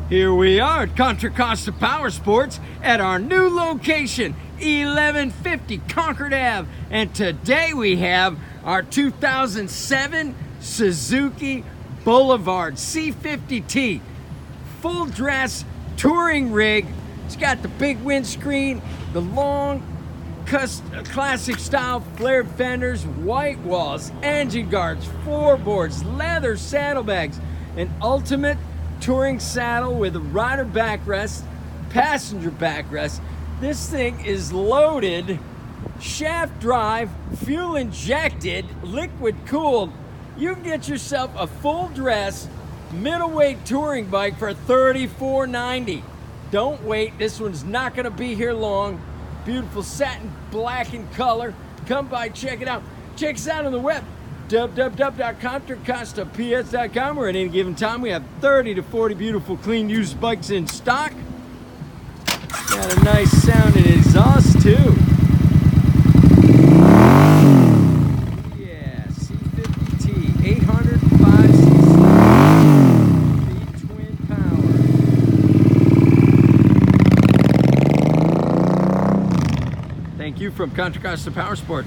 Here we are at Contra Costa Powersports at our new location, 1150 Concord Ave. And today we have our 2007 Suzuki Boulevard C50T. Full dress touring rig. It's got the big windscreen, the long classic style flared fenders, white walls, engine guards, floorboards, leather saddlebags, an ultimate touring saddle with a rider backrest, passenger backrest. This thing is loaded, shaft drive, fuel injected, liquid cooled. You can get yourself a full dress middleweight touring bike for $34.90. Don't wait, this one's not gonna be here long. Beautiful satin black in color. Come by, check it out. Check us out on the web, www.contracostaps.com, where at any given time we have 30 to 40 beautiful clean used bikes in stock. Got a nice sounding exhaust too. Yeah, C50T, 805cc, twin power. Thank you from Contra Costa Powersports.